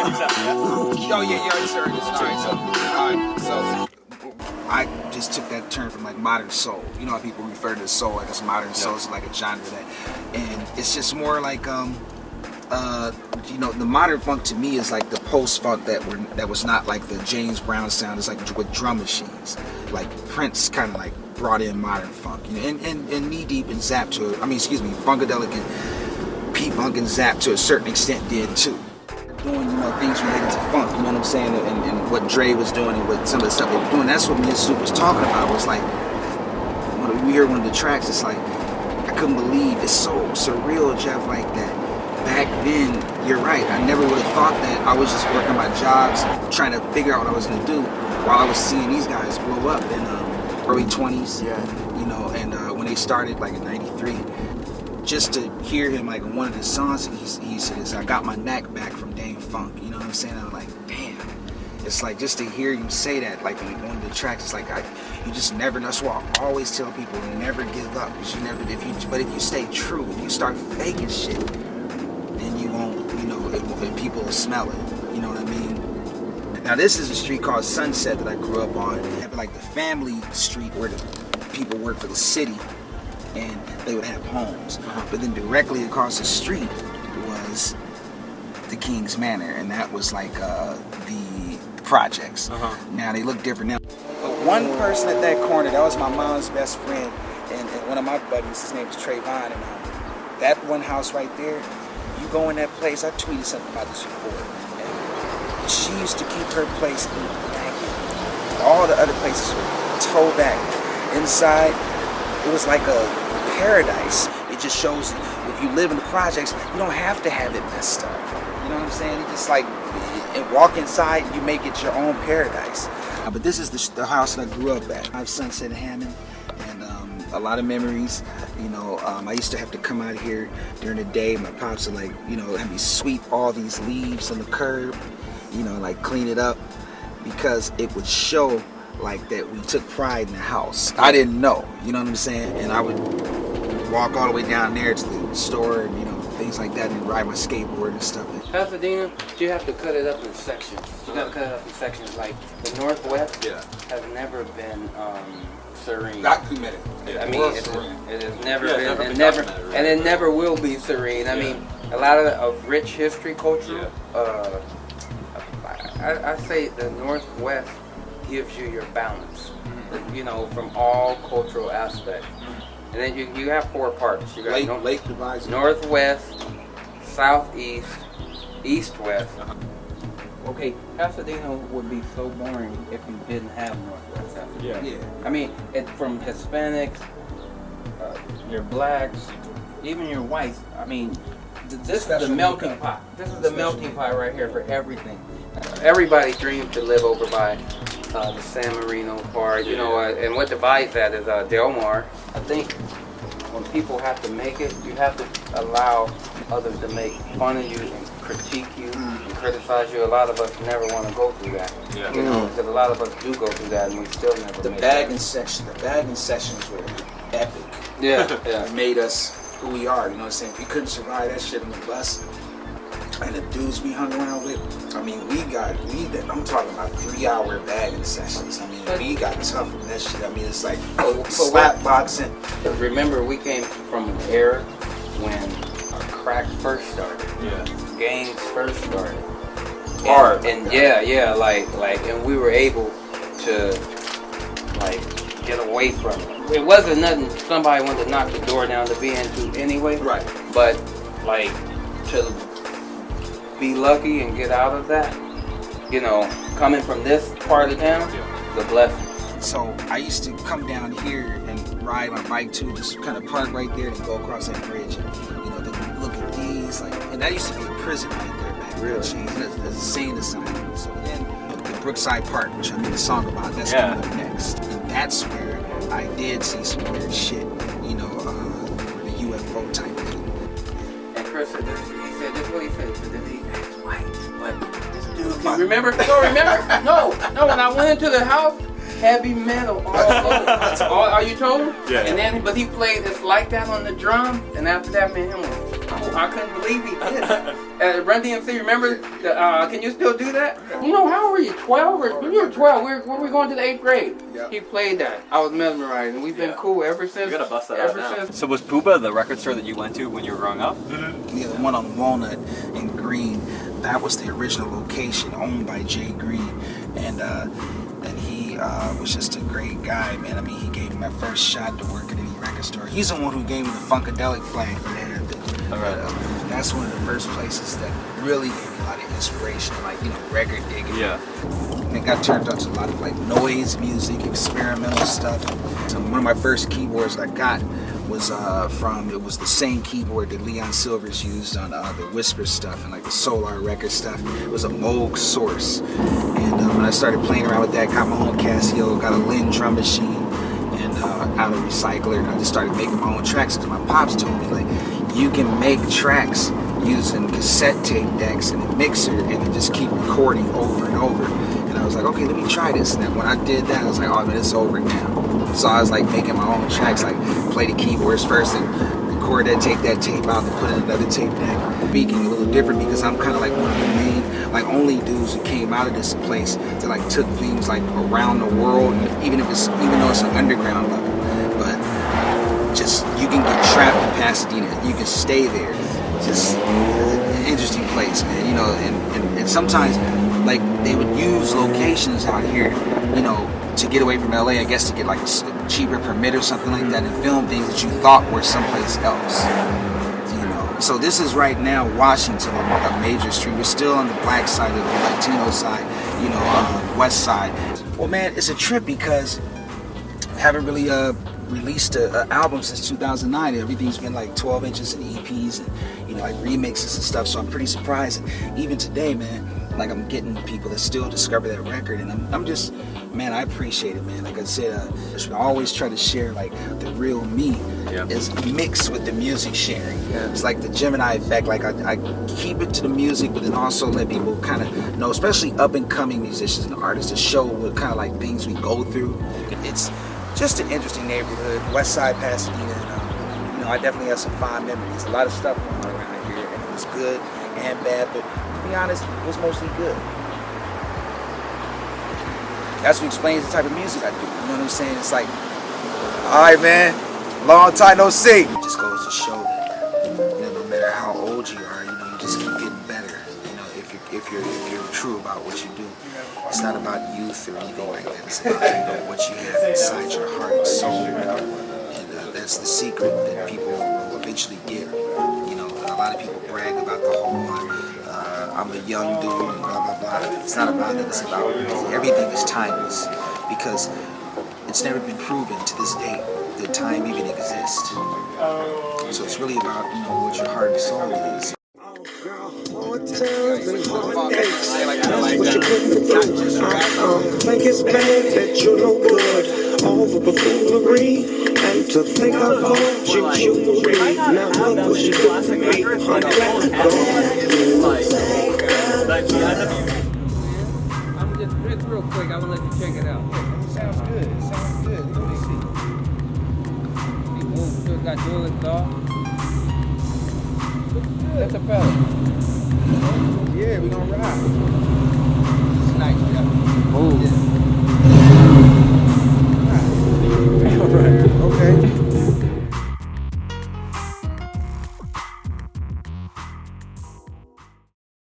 Oh yeah, you already heard this. Alright, so I just took that term from like modern soul. You know how people refer to soul like it's modern soul, it's like a genre that, and it's just more like you know, the modern funk to me is like the post funk that was not like the James Brown sound. It's like with drum machines. Like Prince kind of like brought in modern funk, you know, and Knee Deep and Zap to it. I mean, excuse me, Funkadelic and P-Funk and Zap to a certain extent did too. Doing, you know, things related to funk, you know what I'm saying, and what Dre was doing and what some of the stuff they were doing. That's what me and Soup was talking about. It was like when we heard one of the tracks, it's like I couldn't believe it's so surreal, Jeff, like that. Back then, you're right. I never would have thought that. I was just working my jobs, trying to figure out what I was gonna do, while I was seeing these guys blow up in early 20s. Yeah. You know, and when they started, like in '93, just to hear him like in one of his songs, he says, "I got my knack back from Dâm-Funk." You know what I'm saying? I'm like, damn. It's like just to hear you say that, like in one of the tracks, it's like you just never know. That's why I always tell people, never give up. Because you never, but if you stay true, if you start faking shit, then you won't, you know, people will smell it. You know what I mean? Now this is a street called Sunset that I grew up on. Like the family street where the people work for the city, and they would have homes. But then directly across the street was the King's Manor, and that was like the projects. Now they look different now. But one person at that corner, that was my mom's best friend, and one of my buddies, his name was Trayvon, and that one house right there, you go in that place, I tweeted something about this before, and she used to keep her place immaculate. All the other places were toe back. Inside, it was like a paradise. It just shows if you live in the projects, you don't have to have it messed up. You know what I'm saying? You just like walk inside, you make it your own paradise. But this is the house that I grew up at. I have Sunset Hammond, and a lot of memories. You know, I used to have to come out here during the day. My pops would like, you know, have me sweep all these leaves on the curb, you know, like clean it up, because it would show like that we took pride in the house. I didn't know, you know what I'm saying? And I would walk all the way down there to the store and, you know, things like that, and ride my skateboard and stuff. Pasadena, you have to cut it up in sections. You got to cut it up in sections. Like the Northwest has never been serene. Documented. I mean, it has never been, and it never will be serene. I mean, a lot of rich history, culture. I say the Northwest gives you your balance, you know, from all cultural aspects. And then you have four parts. You got Lake divides Northwest, Southeast, East-West. Okay, Pasadena would be so boring if you didn't have Northwest Pasadena. I mean, from Hispanics, your blacks, even your whites. I mean, this is the melting pot. This is the melting pot right here for everything. Everybody dreams to live over by the San Marino part, you know, and what divides that is Del Mar. I think when people have to make it, you have to allow others to make fun of you and critique you and criticize you. A lot of us never want to go through that, you know, because a lot of us do go through that, and we still never. The bagging sessions were epic. It made us who we are. You know what I'm saying? If we couldn't survive that shit on the bus, and the dudes we hung around with, I mean, I'm talking about 3-hour bagging sessions. I mean, we got tough from that shit. I mean, it's like slap boxing. Remember, we came from an era when crack first started. Gangs first started. Hard. And like, and we were able to, like, get away from it. It wasn't nothing somebody wanted to knock the door down to be into anyway. Right. But, like, to be lucky and get out of that, you know, coming from this part of town, the blessing. So I used to come down here and ride my bike too, just kind of park right there and go across that bridge. And, you know, then look at these, like, and that used to be a prison right there back then. That's a insane asylum. So then the Brookside Park, which I made a song about, that's coming up next. And that's where I did see some weird shit, you know, the UFO type thing. And Chris said this, he said this, what he said, he's white, but this dude, you remember? No, when I went into the house, heavy metal all over. Are you told him? Yeah. And then, but he played this like that on the drum, and after that, man, him was I couldn't believe he did that. Run DMC, remember? Can you still do that? You know, how were you? 12? When you were 12, when we were going to the 8th grade. Yep. He played that. I was mesmerized, and we've been cool ever since. You gotta bust that out now. So was Puba the record store that you went to when you were growing up? Yeah, the one on Walnut in Green. That was the original location, owned by Jay Green, and he was just a great guy, man. I mean, he gave me my first shot to work at any record store. He's the one who gave me the Funkadelic flag, man. That's one of the first places that really gave me a lot of inspiration, like, you know, record digging. Yeah. And it got turned on to a lot of like noise music, experimental stuff. So one of my first keyboards I got was it was the same keyboard that Leon Silvers used on the Whisper stuff and like the Solar record stuff. It was a Moog Source. And when I started playing around with that, got my own Casio, got a Linn drum machine, and out of recycler, and I just started making my own tracks because my pops told me, like, you can make tracks using cassette tape decks and a mixer and just keep recording over and over. And I was like, okay, let me try this. And then when I did that, I was like, oh man, it's over now. So I was like making my own tracks, like play the keyboards first and record that, take that tape out and put in another tape deck. Speaking a little different because I'm kind of like one of the main, like only dudes who came out of this place that like took things like around the world, even though it's an underground level. But just, you can get trapped in Pasadena, you can stay there. Just an interesting place, man, you know, and sometimes like they would use locations out here, you know, to get away from LA, I guess, to get like a cheaper permit or something like that and film things that you thought were someplace else, you know. So this is right now Washington, a major street. We're still on the black side of the Latino side, you know, west side. Well, man, it's a trip because I haven't really released an album since 2009. Everything's been like 12 inches and EPs and, you know, like remixes and stuff, so I'm pretty surprised. And even today, man, like I'm getting people that still discover that record, and I'm just, man, I appreciate it, man. Like I said, I always try to share like the real me is mixed with the music sharing. It's like the Gemini effect, like I keep it to the music, but then also let people kind of know, especially up and coming musicians and artists, to show what kind of like things we go through. It's just an interesting neighborhood, West Side Pasadena, and you know, I definitely have some fond memories. A lot of stuff going on around here, and it was good and bad, but to be honest, it was mostly good. That's what explains the type of music I do. You know what I'm saying? It's like, all right, man, long time no see. It just goes to show that, you know, no matter how old you are, you know, you just keep getting better. You know, if you're true about what you do. It's not about youth or anything like that. It's about, you know, what you have inside your heart and soul. And that's the secret that people will eventually get. You know, a lot of people brag about the whole I'm a young dude and blah, blah, blah. It's not about that. It's about everything is timeless because it's never been proven to this day that time even exists. So it's really about, you know, what your heart and soul is. Think it's bad that you're no good, all the buffoonery, and to think I bought you jewelry. Now what was you doing to me? I'm just real quick, I'm gonna let you check it out. Sounds good. Sounds good. Let me see. People still got dual exhaust. That's a fella. Yeah, we gonna ride. It's nice, yeah. Oh. Yeah.